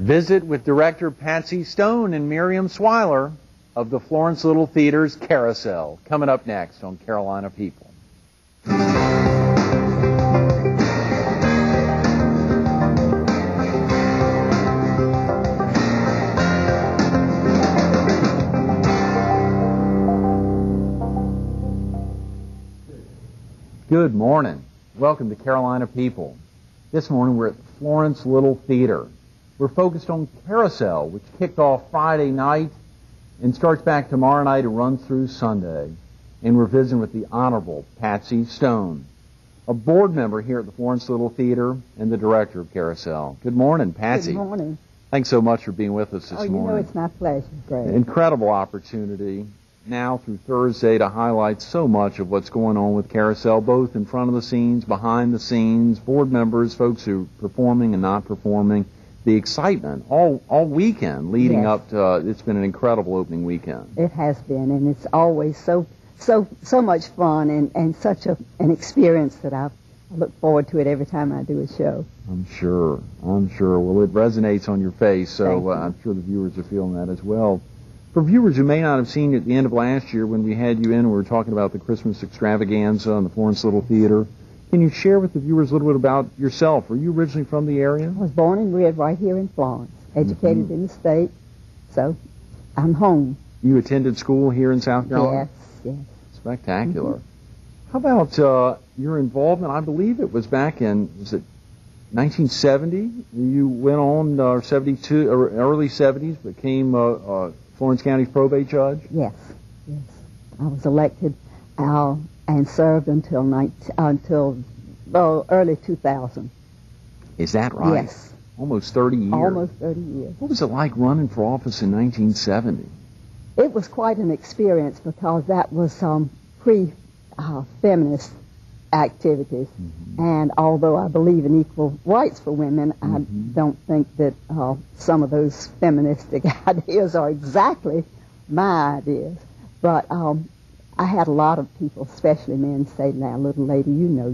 Visit with director Patsy Stone and Miriam Swiler of the Florence Little Theater's Carousel, coming up next on Carolina People. Good morning. Welcome to Carolina People. This morning we're at the Florence Little Theater. We're focused on Carousel, which kicked off Friday night and starts back tomorrow night and runs through Sunday. And we're visiting with the Honorable Patsy Stone, a board member here at the Florence Little Theater and the director of Carousel. Good morning, Patsy. Good morning. Thanks so much for being with us this morning. Oh, you know it's my pleasure. Great. Incredible opportunity now through Thursday to highlight so much of what's going on with Carousel, both in front of the scenes, behind the scenes, board members, folks who are performing and not performing. The excitement all weekend leading up to it's been an incredible opening weekend. It has been, and it's always so much fun and such an experience that I look forward to it every time I do a show. I'm sure. Well, it resonates on your face, so I'm sure the viewers are feeling that as well. For viewers who may not have seen you at the end of last year when we had you in, we were talking about the Christmas extravaganza on the Florence Little Theater. Can you share with the viewers a little bit about yourself? Were you originally from the area? I was born and reared right here in Florence, educated in the state, so I'm home. You attended school here in South Carolina? Yes. Spectacular. How about your involvement? I believe it was back in, was it 1970? You went on, 72, or early 70s, became Florence County's probate judge? Yes. I was elected and served until early 2000. Is that right? Yes. Almost 30 years. Almost 30 years. What was it like running for office in 1970? It was quite an experience because that was pre-feminist activities. Mm-hmm. And although I believe in equal rights for women, I don't think that some of those feministic ideas are exactly my ideas. But I had a lot of people, especially men, say, "Now, little lady, you know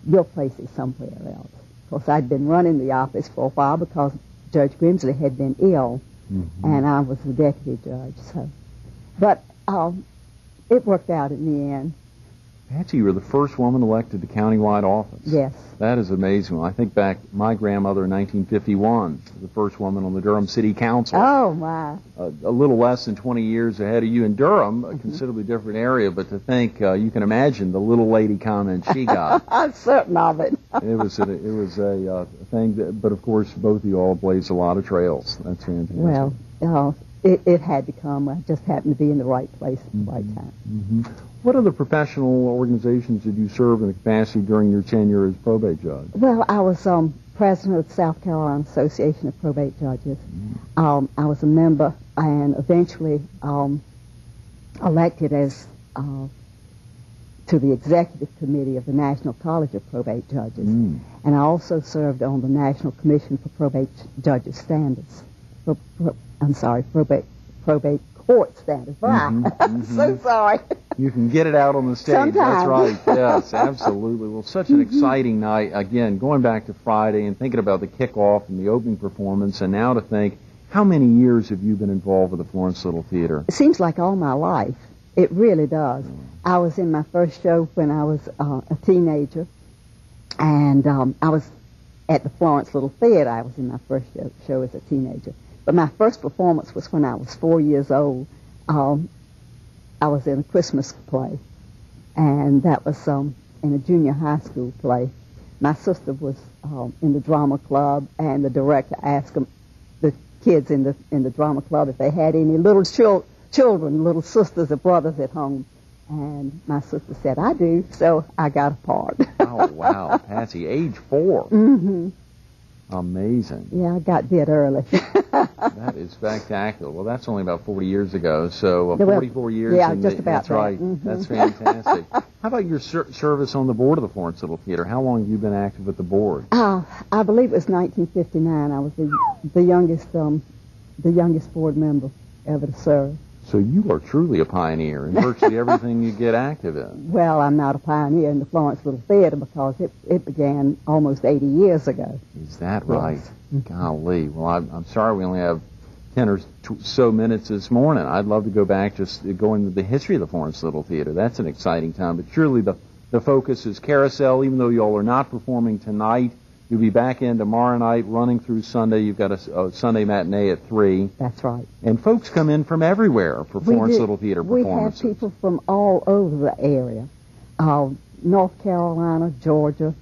your place is somewhere else." Of course, I'd been running the office for a while because Judge Grimsley had been ill, and I was the deputy judge. But it worked out in the end. Patsy, you were the first woman elected to countywide office. Yes. That is amazing. Well, I think back, my grandmother in 1951, the first woman on the Durham City Council. Oh, my. A little less than 20 years ahead of you in Durham, a considerably different area, but to think, you can imagine the little lady comment she got. I'm certain of it. It was a thing, but of course, both of you all blazed a lot of trails. That's fantastic. Well, it had to come. I just happened to be in the right place at the right time. What other professional organizations did you serve in the capacity during your tenure as probate judge? Well, I was president of the South Carolina Association of Probate Judges. I was a member and eventually elected as to the executive committee of the National College of Probate Judges. And I also served on the National Commission for Probate Judges Standards. Probate court standards. I'm so sorry. You can get it out on the stage. Sometimes. That's right. Yes, absolutely. Well, such an exciting night. Again, going back to Friday and thinking about the kickoff and the opening performance, and now to think, how many years have you been involved with the Florence Little Theater? It seems like all my life. It really does. I was in my first show when I was a teenager, and I was at the Florence Little Theater. I was in my first show as a teenager. But my first performance was when I was 4 years old. I was in a Christmas play, and that was in a junior high school play. My sister was in the drama club, and the director asked the kids in the drama club if they had any little children, little sisters or brothers at home. And my sister said, "I do," so I got a part. Oh, wow. Patsy, age 4. Amazing. Yeah, I got bit early. That is spectacular. Well, that's only about 40 years ago, so 44 years. Yeah, just about that's that. Right. That's fantastic. How about your service on the board of the Florence Little Theater? How long have you been active with the board? I believe it was 1959. I was the youngest board member ever to serve. So you are truly a pioneer in virtually everything you get active in. Well, I'm not a pioneer in the Florence Little Theater because it began almost 80 years ago. Is that right? Yes. Golly. Well, I'm sorry we only have 10 or so minutes this morning. I'd love to go back, just go into the history of the Florence Little Theater. That's an exciting time. But surely the focus is Carousel. Even though you all are not performing tonight, you'll be back in tomorrow night, running through Sunday. You've got a Sunday matinee at 3. That's right. And folks come in from everywhere for Florence Little Theater performances. We have people from all over the area, North Carolina, Georgia,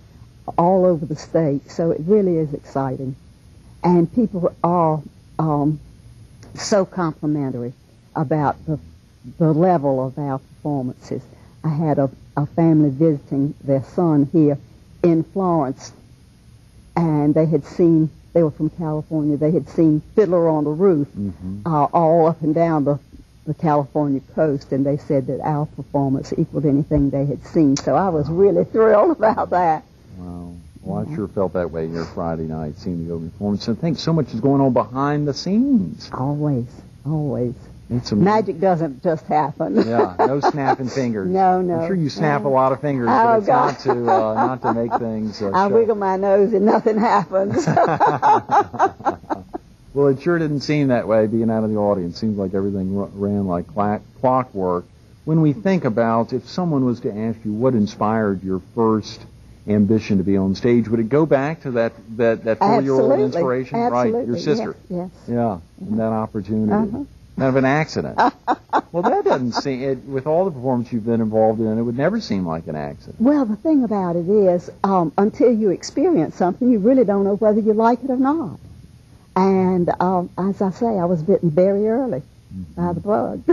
all over the state. So it really is exciting. And people are so complimentary about the level of our performances. I had a family visiting their son here in Florence, and they were from California, they had seen Fiddler on the Roof all up and down the California coast, and they said that our performance equaled anything they had seen. So I was really thrilled about that. Wow. Well, I sure felt that way here Friday night, seeing the opening performance. And I think so much is going on behind the scenes. Always, always. It's Magic doesn't just happen. Yeah, no snapping fingers. No. I'm sure you snap a lot of fingers, but it's not to make things I wiggle my nose and nothing happens. Well, it sure didn't seem that way being out of the audience. Seems like everything ran like clockwork. When we think about, if someone was to ask you what inspired your first ambition to be on stage, would it go back to that 4-year-old inspiration? Absolutely. Right, your sister. Yes. Yeah, and that opportunity. Kind of an accident. Well, that doesn't seem, with all the performances you've been involved in, it would never seem like an accident. Well, the thing about it is, until you experience something, you really don't know whether you like it or not. And as I say, I was bitten very early by the bug.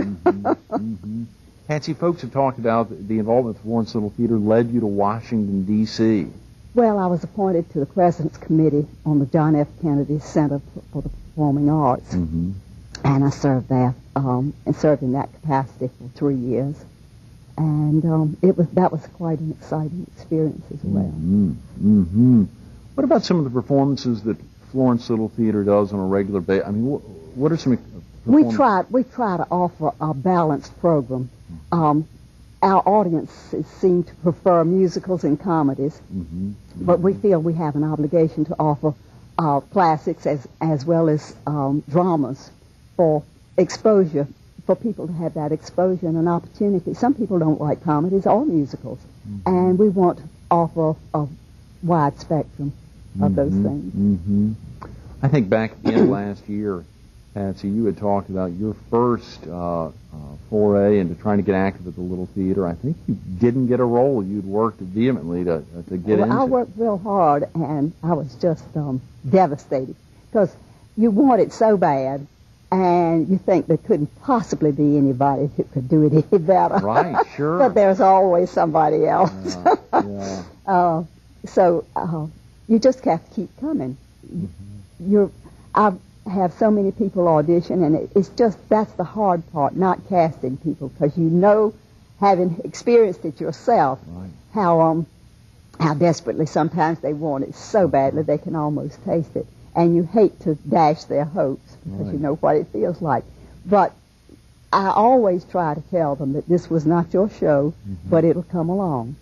Patsy, folks have talked about the involvement with Florence Little Theater led you to Washington, D.C. Well, I was appointed to the President's Committee on the John F. Kennedy Center for the Performing Arts. And I served there, and served in that capacity for 3 years. And that was quite an exciting experience as well. What about some of the performances that Florence Little Theater does on a regular basis? I mean, what are some We try to offer a balanced program. Our audiences seem to prefer musicals and comedies, but we feel we have an obligation to offer classics as well as dramas for exposure, for people to have that exposure and an opportunity. Some people don't like comedies or musicals, and we want to offer a wide spectrum of those things. I think back at the end of last year, Patsy, you had talked about your first foray into trying to get active at the Little Theater. I think you didn't get a role. You'd worked vehemently to get into. I worked real hard, and I was just devastated because you want it so bad, and you think there couldn't possibly be anybody who could do it any better. Right, sure. But there's always somebody else. So you just have to keep coming. I have so many people audition, and it's just, that's the hard part, not casting people, because you know, having experienced it yourself, how desperately sometimes they want it so badly they can almost taste it. And you hate to dash their hopes because you know what it feels like. But I always try to tell them that this was not your show, but it'll come along.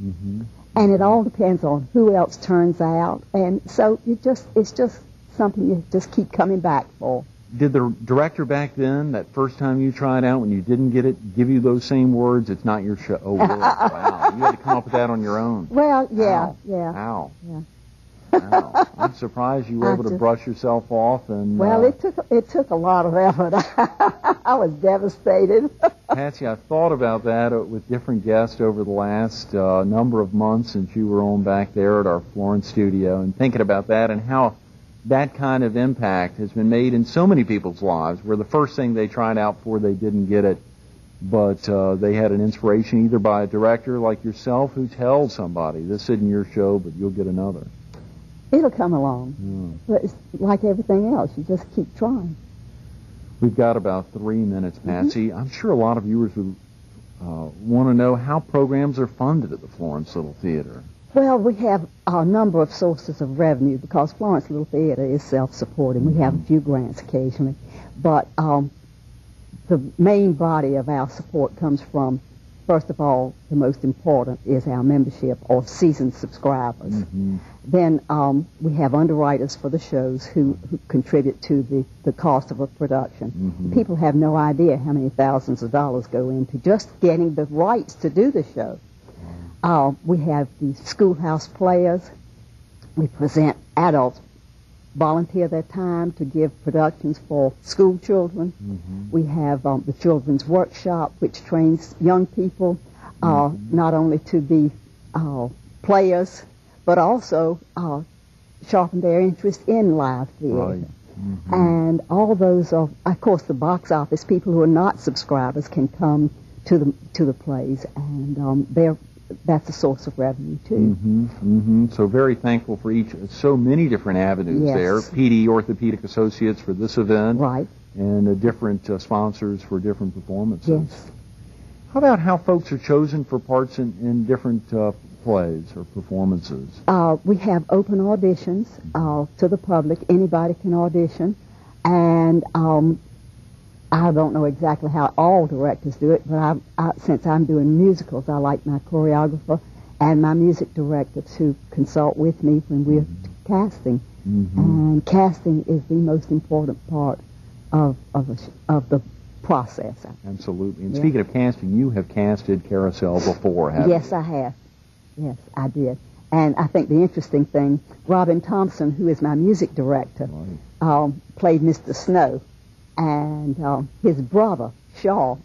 And it all depends on who else turns out. And so it's just something you just keep coming back for. Did the director back then, that first time you tried out, when you didn't get it, give you those same words, it's not your show? Oh, really? Wow. You had to come up with that on your own. Well, yeah. Wow. Wow. I'm surprised you were able to brush yourself off. And well, it took a lot of effort. I was devastated. Patsy, I've thought about that with different guests over the last number of months since you were on back there at our Florence studio, and thinking about that and how that kind of impact has been made in so many people's lives, where the first thing they tried out for, they didn't get it, but they had an inspiration either by a director like yourself who tells somebody, this isn't your show, but you'll get another. It'll come along. But it's like everything else. You just keep trying. We've got about 3 minutes, Patsy. I'm sure a lot of viewers would want to know how programs are funded at the Florence Little Theater. Well, we have a number of sources of revenue because Florence Little Theater is self-supporting. We have a few grants occasionally. But the main body of our support comes from, first of all, the most important is our membership or seasoned subscribers. Mm-hmm. Then we have underwriters for the shows who contribute to the cost of a production. Mm-hmm. People have no idea how many thousands of dollars go into just getting the rights to do the show. We have the schoolhouse players. We present adults volunteer their time to give productions for school children. Mm-hmm. We have the Children's Workshop, which trains young people not only to be players, but also sharpen their interest in live theater. Right. Mm-hmm. And all those are, of course, the box office. People who are not subscribers can come to the plays, and that's a source of revenue too. Mm-hmm. Mm-hmm. So very thankful for so many different avenues Yes. there. PD Orthopedic Associates for this event, Right. and different sponsors for different performances. Yes. How about how folks are chosen for parts in different plays or performances? We have open auditions to the public. Anybody can audition, and I don't know exactly how all directors do it, but since I'm doing musicals, I like my choreographer and my music director to consult with me when we're casting. Mm-hmm. And casting is the most important part of the process. Absolutely. And Yeah. speaking of casting, you have casted Carousel before, haven't Yes, I have. Yes, I did. And I think the interesting thing, Robin Thompson, who is my music director, Right. played Mr. Snow, and his brother Shaw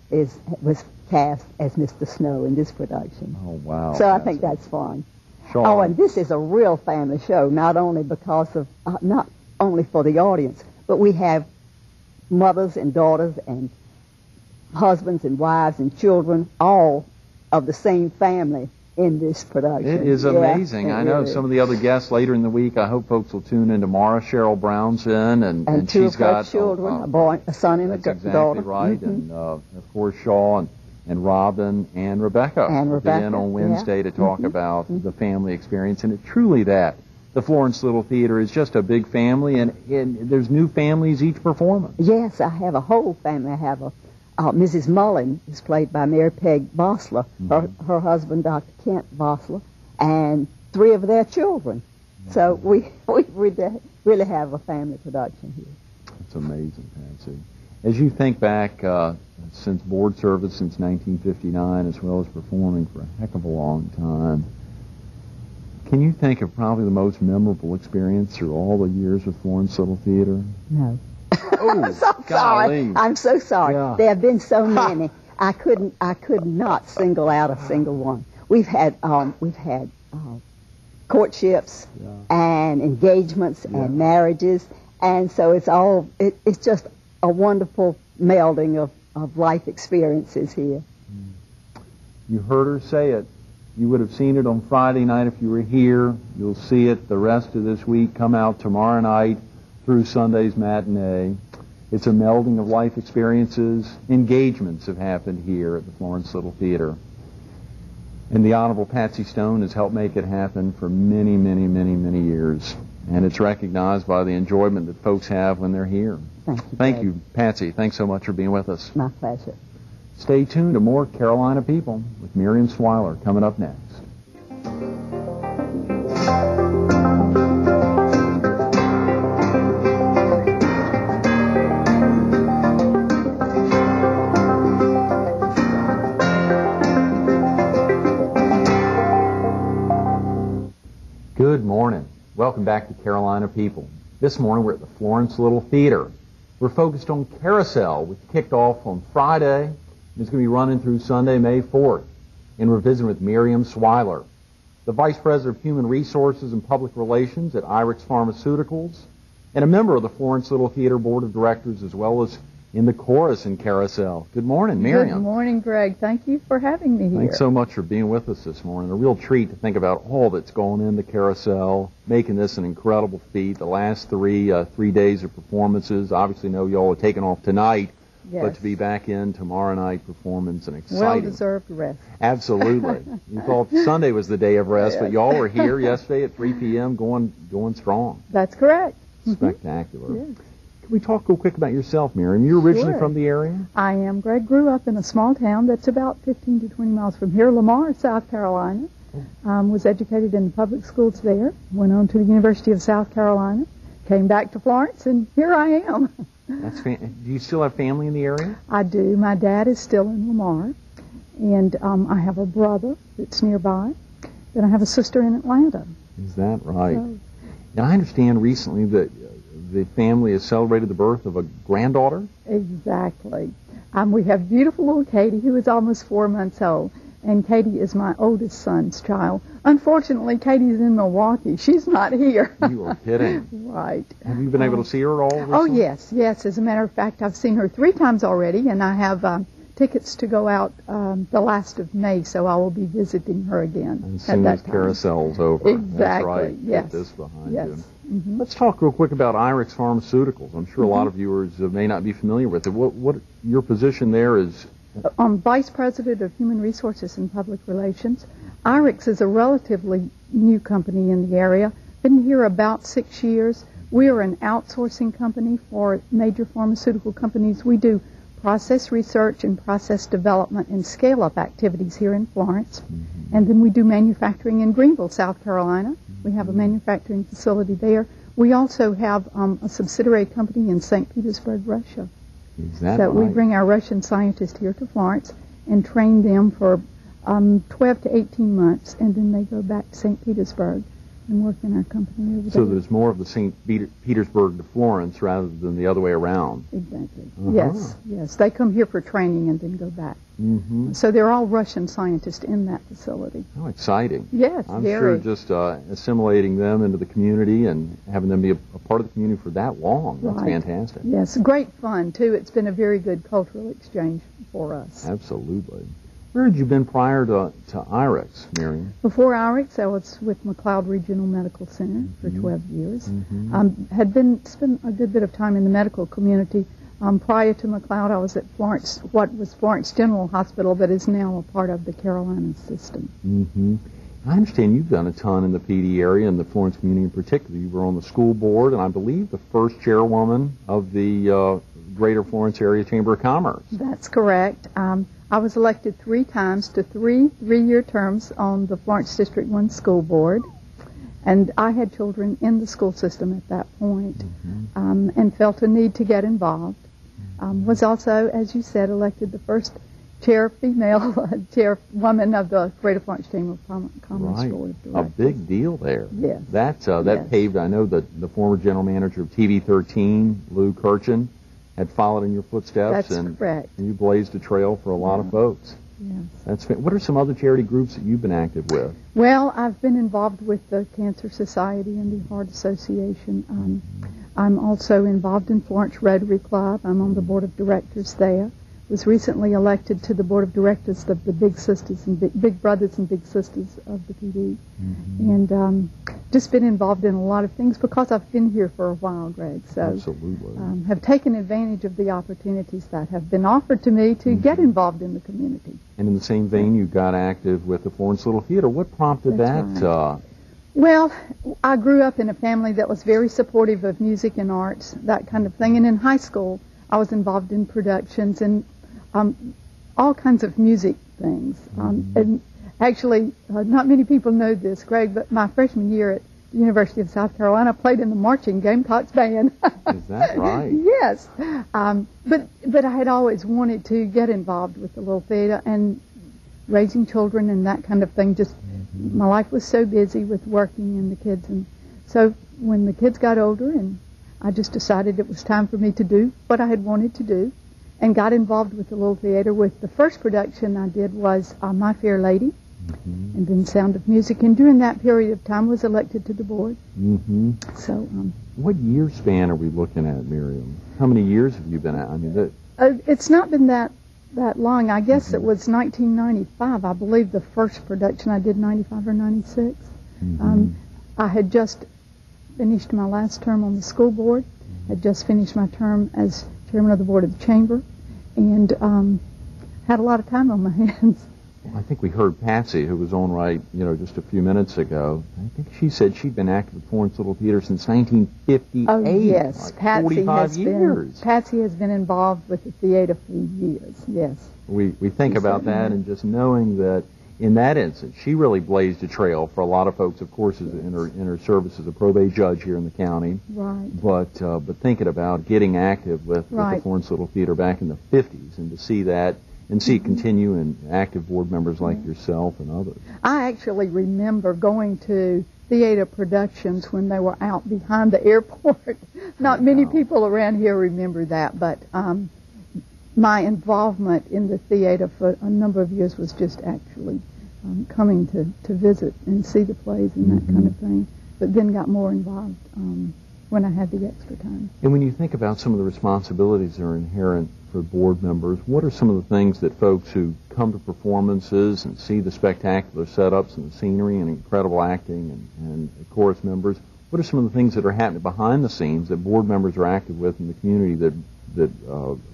was cast as Mr. Snow in this production. Oh, wow. So I think that's fun. Shaw. Oh, and this is a real family show, not only because of not only for the audience, but we have mothers and daughters and husbands and wives and children, all of the same family in this production. It is amazing. Yeah, I know is. some of the other guests later in the week. I hope folks will tune in tomorrow. Cheryl Brown's in, and two she's of her got children, a boy, a son, and a that's daughter. exactly right. Mhm. And of course Shaw and Robin and Rebecca And will be in Rebecca, on Wednesday to talk Mhm. about the family experience, and it's truly that. The Florence Little Theater is just a big family, and there's new families each performance. Yes, I have a whole family. I have Mrs. Mullen, who's played by Mary Peg Vossler, her husband, Dr. Kent Vossler, and 3 of their children. So we really have a family production here. It's amazing, Patsy. As you think back, since board service since 1959, as well as performing for a heck of a long time, can you think of probably the most memorable experience through all the years with Florence Little Theater? No. Oh, I'm so sorry. I'm so sorry. Yeah. There have been so many. I could not single out a single one. We've had courtships and engagements and marriages, and so it's just a wonderful melding of life experiences here. You heard her say it. You would have seen it on Friday night if you were here. You'll see it the rest of this week. Come out tomorrow night through Sunday's matinee. It's a melding of life experiences. Engagements have happened here at the Florence Little Theater. And the Honorable Patsy Stone has helped make it happen for many, many, many, many years. And it's recognized by the enjoyment that folks have when they're here. Thank you, you, Patsy. Thanks so much for being with us. My pleasure. Stay tuned to more Carolina People with Miriam Swiler coming up next. Good morning. Welcome back to Carolina People. This morning we're at the Florence Little Theater. We're focused on Carousel, which kicked off on Friday, and it's going to be running through Sunday, May 4th. And we're visiting with Miriam Swiler, the Vice President of Human Resources and Public Relations at Irix Pharmaceuticals, and a member of the Florence Little Theater Board of Directors, as well as in the chorus in Carousel. Good morning, Miriam. Good morning, Greg. Thank you for having me here. Thanks so much for being with us this morning. A real treat to think about all that's going into Carousel, making this an incredible feat. The last three days of performances. Obviously, know y'all are taking off tonight, Yes. but to be back in tomorrow night performance and exciting. Well-deserved rest. Absolutely. You thought Sunday was the day of rest, but y'all were here yesterday at 3 p.m. going strong. That's correct. Spectacular. Yes. Can we talk real quick about yourself, Miriam? You're originally Sure. from the area? I am. Greg grew up in a small town that's about 15 to 20 miles from here, Lamar, South Carolina. Was educated in the public schools there, went on to the University of South Carolina, came back to Florence, and here I am. Do you still have family in the area? I do. My dad is still in Lamar, and I have a brother that's nearby. Then I have a sister in Atlanta. Is that right? So, Now, I understand recently that the family has celebrated the birth of a granddaughter. exactly. We have beautiful little Katie, who is almost 4 months old. And Katie is my oldest son's child. Unfortunately, Katie's in Milwaukee. She's not here. You are kidding. Right. Have you been able to see her at all recently? Oh, yes, yes. As a matter of fact, I've seen her 3 times already, and I have tickets to go out the last of May, so I will be visiting her again As at soon that as time. Carousel's over. Exactly, That's right. yes. Put this behind Yes. you. Mm-hmm. Let's talk real quick about Irix Pharmaceuticals. I'm sure a lot of viewers may not be familiar with it. What your position there is? I'm Vice President of Human Resources and Public Relations. Irix is a relatively new company in the area. Been here about 6 years. We are an outsourcing company for major pharmaceutical companies. We do process research and process development and scale-up activities here in Florence. And then we do manufacturing in Greenville, South Carolina. We have a manufacturing facility there. We also have a subsidiary company in St. Petersburg, Russia. Is that So right? we bring our Russian scientists here to Florence and train them for 12 to 18 months, and then they go back to St. Petersburg and work in our company over So there. there's more of the St. Petersburg to Florence rather than the other way around. Exactly. Uh-huh. Yes, yes. They come here for training and then go back. Mm-hmm. So they're all Russian scientists in that facility. How exciting. Yes, I'm very. sure just assimilating them into the community and having them be a part of the community for that long. That's Right. fantastic. Yes, great fun, too. It's been a very good cultural exchange for us. Absolutely. Where had you been prior to Irix, Miriam? Before Irix, I was with McLeod Regional Medical Center for 12 years. Mm-hmm. Had spent a good bit of time in the medical community. Prior to McLeod, I was at Florence, what was Florence General Hospital, but is now a part of the Carolina system. Mm-hmm. I understand you've done a ton in the PD area and the Florence community in particular. You were on the school board, and I believe the first chairwoman of the Greater Florence Area Chamber of Commerce. That's correct. I was elected 3 times to 3-year terms on the Florence District 1 school board. And I had children in the school system at that point, and felt a need to get involved. Was also, as you said, elected the first female chairwoman of the Greater Florence Chamber of Commerce Right. Board of A Directors. big deal there. Yes. That Yes. paved, I know that the former general manager of TV 13, Lou Kirchen, had followed in your footsteps. That's and correct. you blazed a trail for a lot of folks. Yes. What are some other charity groups that you've been active with? Well, I've been involved with the Cancer Society and the Heart Association. I'm also involved in Florence Rotary Club. I'm on the board of directors there. Was recently elected to the board of directors of the Big Sisters and Big Brothers and Big Sisters of the PD. And just been involved in a lot of things because I've been here for a while, Greg. So Absolutely. have taken advantage of the opportunities that have been offered to me to get involved in the community. And in the same vein, you got active with the Florence Little Theater. What prompted That's that? Well, I grew up in a family that was very supportive of music and arts, that kind of thing. And in high school, I was involved in productions and all kinds of music things. And actually, not many people know this, Greg, but my freshman year at the University of South Carolina, I played in the marching Gamecocks band. Is that right? Yes. But I had always wanted to get involved with the little theater and raising children and that kind of thing. Just my life was so busy with working and the kids. And so when the kids got older, and I just decided it was time for me to do what I had wanted to do, and got involved with the little theater. With the first production I did was My Fair Lady, and then Sound of Music. And during that period of time was elected to the board. Mm-hmm. So What year span are we looking at, Miriam? How many years have you been at? I mean, it's not been that long. I guess it was 1995. I believe the first production I did, 95 or 96. I had just finished my last term on the school board, had just finished my term as chairman of the board of the chamber, and had a lot of time on my hands. I think we heard Patsy, who was on just a few minutes ago. I think she said she'd been active at Florence Little Theater since 1958. Oh, yes. Like Patsy 45 years. Patsy has been involved with the theater for years, yes. We think about that, and just knowing that in that instance, she really blazed a trail for a lot of folks, of course, in her service as a probate judge here in the county. Right. But thinking about getting active with the Florence Little Theater back in the 50s, and to see that, and see it continue in active board members like yourself and others. I actually remember going to theater productions when they were out behind the airport. Not many people around here remember that, but my involvement in the theater for a number of years was just actually coming to visit and see the plays and that kind of thing, but then got more involved when I had the extra time. And when you think about some of the responsibilities that are inherent for board members, what are some of the things that folks who come to performances and see the spectacular setups and the scenery and incredible acting and chorus members, what are some of the things that are happening behind the scenes that board members are active with in the community that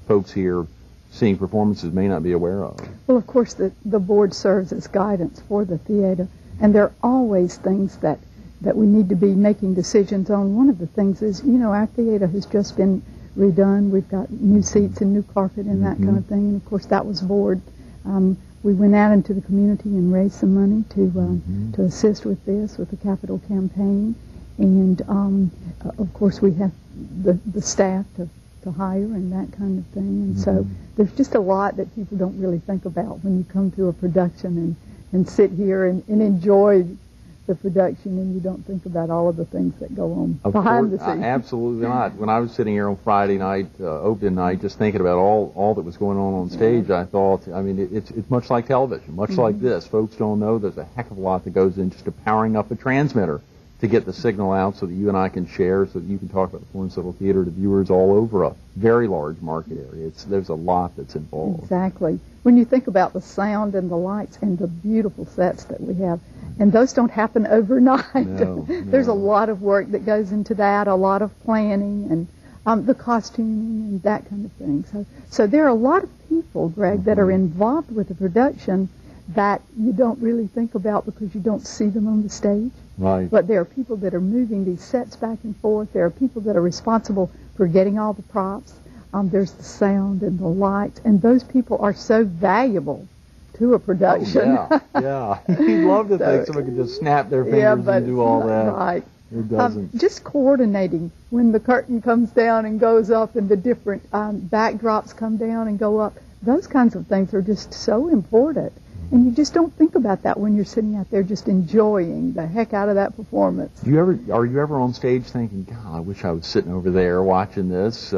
folks here seeing performances may not be aware of? Well, of course, the board serves as guidance for the theater, and there are always things that we need to be making decisions on. One of the things is, our theater has just been redone. We've got new seats and new carpet and that kind of thing, and of course that was board. We went out into the community and raised some money to assist with the capital campaign, and of course we have the staff to hire and that kind of thing, and so there's just a lot that people don't really think about when you come to a production and sit here and enjoy the production, and you don't think about all of the things that go on behind the scenes. Absolutely not. When I was sitting here on Friday night, open night, just thinking about all that was going on stage, I thought, it's much like television, much like this. Folks don't know there's a heck of a lot that goes into just powering up a transmitter to get the signal out so that you and I can share, so that you can talk about the Florence Little Theater to viewers all over a very large market area. There's a lot that's involved. Exactly. When you think about the sound and the lights and the beautiful sets that we have, and those don't happen overnight. No. There's a lot of work that goes into that, a lot of planning and the costuming and that kind of thing. So there are a lot of people, Greg, that are involved with the production that you don't really think about because you don't see them on the stage. Right. But there are people that are moving these sets back and forth. There are people that are responsible for getting all the props. There's the sound and the light, and those people are so valuable to a production. Oh, yeah. You'd love to think someone could just snap their fingers and do all that. Right. It doesn't. Just coordinating when the curtain comes down and goes up and the different backdrops come down and go up. Those kinds of things are just so important. And you just don't think about that when you're sitting out there just enjoying the heck out of that performance. Are you ever on stage thinking, God, I wish I was sitting over there watching this?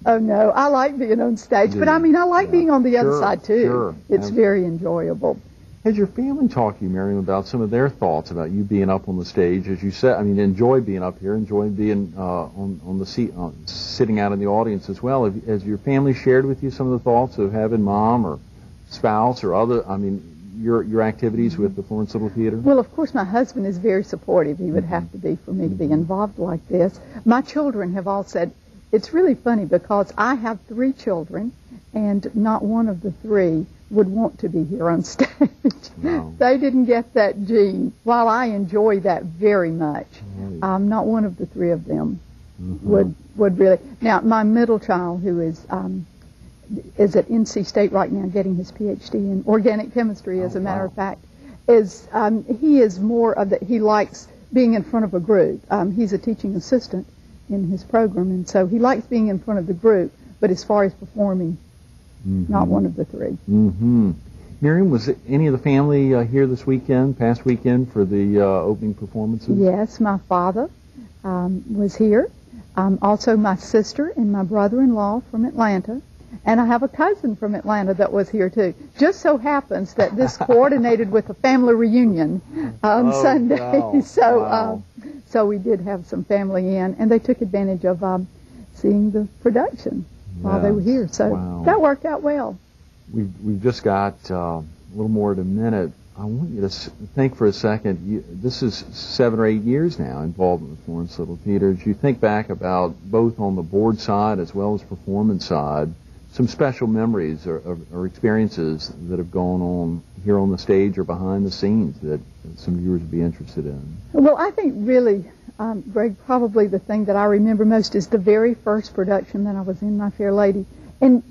Oh, no. I like being on stage. But, I like being on the other side, too. Sure. It's very enjoyable. Has your family talked to you, Miriam, about some of their thoughts about you being up on the stage? As you said, enjoy being up here, enjoy being on the seat, sitting out in the audience as well. Has your family shared with you some of the thoughts of having mom or spouse or other, your activities with the Florence Little Theater? Well, of course, my husband is very supportive. He would have to be for me to be involved like this. My children have all said, it's really funny because I have 3 children, and not one of the 3 would want to be here on stage. No. They didn't get that gene. While I enjoy that very much, not one of the 3 of them would really. Now, my middle child, who is at NC State right now getting his PhD in organic chemistry, as a matter of fact, he is more of he likes being in front of a group. He's a teaching assistant in his program, and so he likes being in front of the group, but as far as performing, not one of the 3. Miriam, was any of the family here this past weekend, for the opening performances? Yes, my father was here. Also my sister and my brother-in-law from Atlanta. And I have a cousin from Atlanta that was here, too. Just so happens that this coordinated with a family reunion on Sunday. Wow. So we did have some family in, and they took advantage of seeing the production while they were here. So that worked out well. We've just got a little more than a minute. I want you to think for a second. This is 7 or 8 years now involved in the Florence Little Theater. As you think back about both on the board side as well as performance side, some special memories or experiences that have gone on here on the stage or behind the scenes that some viewers would be interested in? Well, I think really, Greg, probably the thing that I remember most is the very first production that I was in, My Fair Lady. And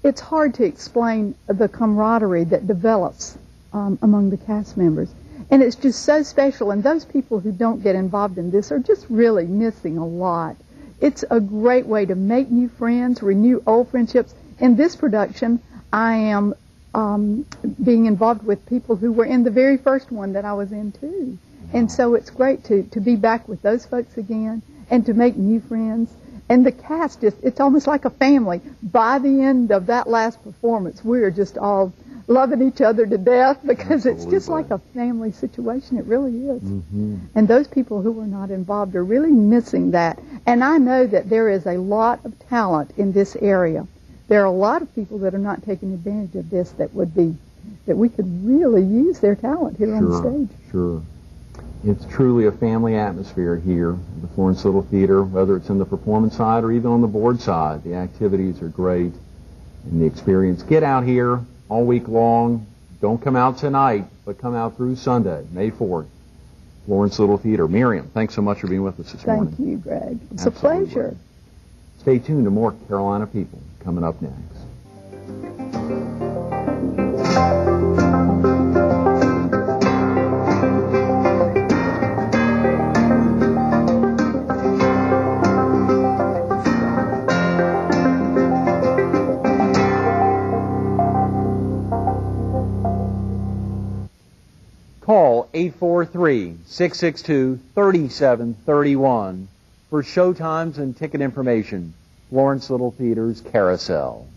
it's hard to explain the camaraderie that develops among the cast members. And it's just so special. And those people who don't get involved in this are just really missing a lot. It's a great way to make new friends, renew old friendships. In this production, I am being involved with people who were in the very first one that I was in, too. And so it's great to be back with those folks again and to make new friends. And the cast, it's almost like a family. By the end of that last performance, we're just all loving each other to death because it's just like a family situation. It really is. Mm-hmm. And those people who were not involved are really missing that. And I know that there is a lot of talent in this area. There are a lot of people that are not taking advantage of this that we could really use their talent here on the stage. Sure. It's truly a family atmosphere here at the Florence Little Theater, whether it's in the performance side or even on the board side. The activities are great and the experience. Get out here all week long. Don't come out tonight, but come out through Sunday, May 4th. Florence Little Theater. Miriam, thanks so much for being with us this morning. Thank you, Greg. It's Absolutely. A pleasure. Stay tuned to more Carolina People coming up next. Call 843-662-3731 for showtimes and ticket information. Florence Little Theater's Carousel.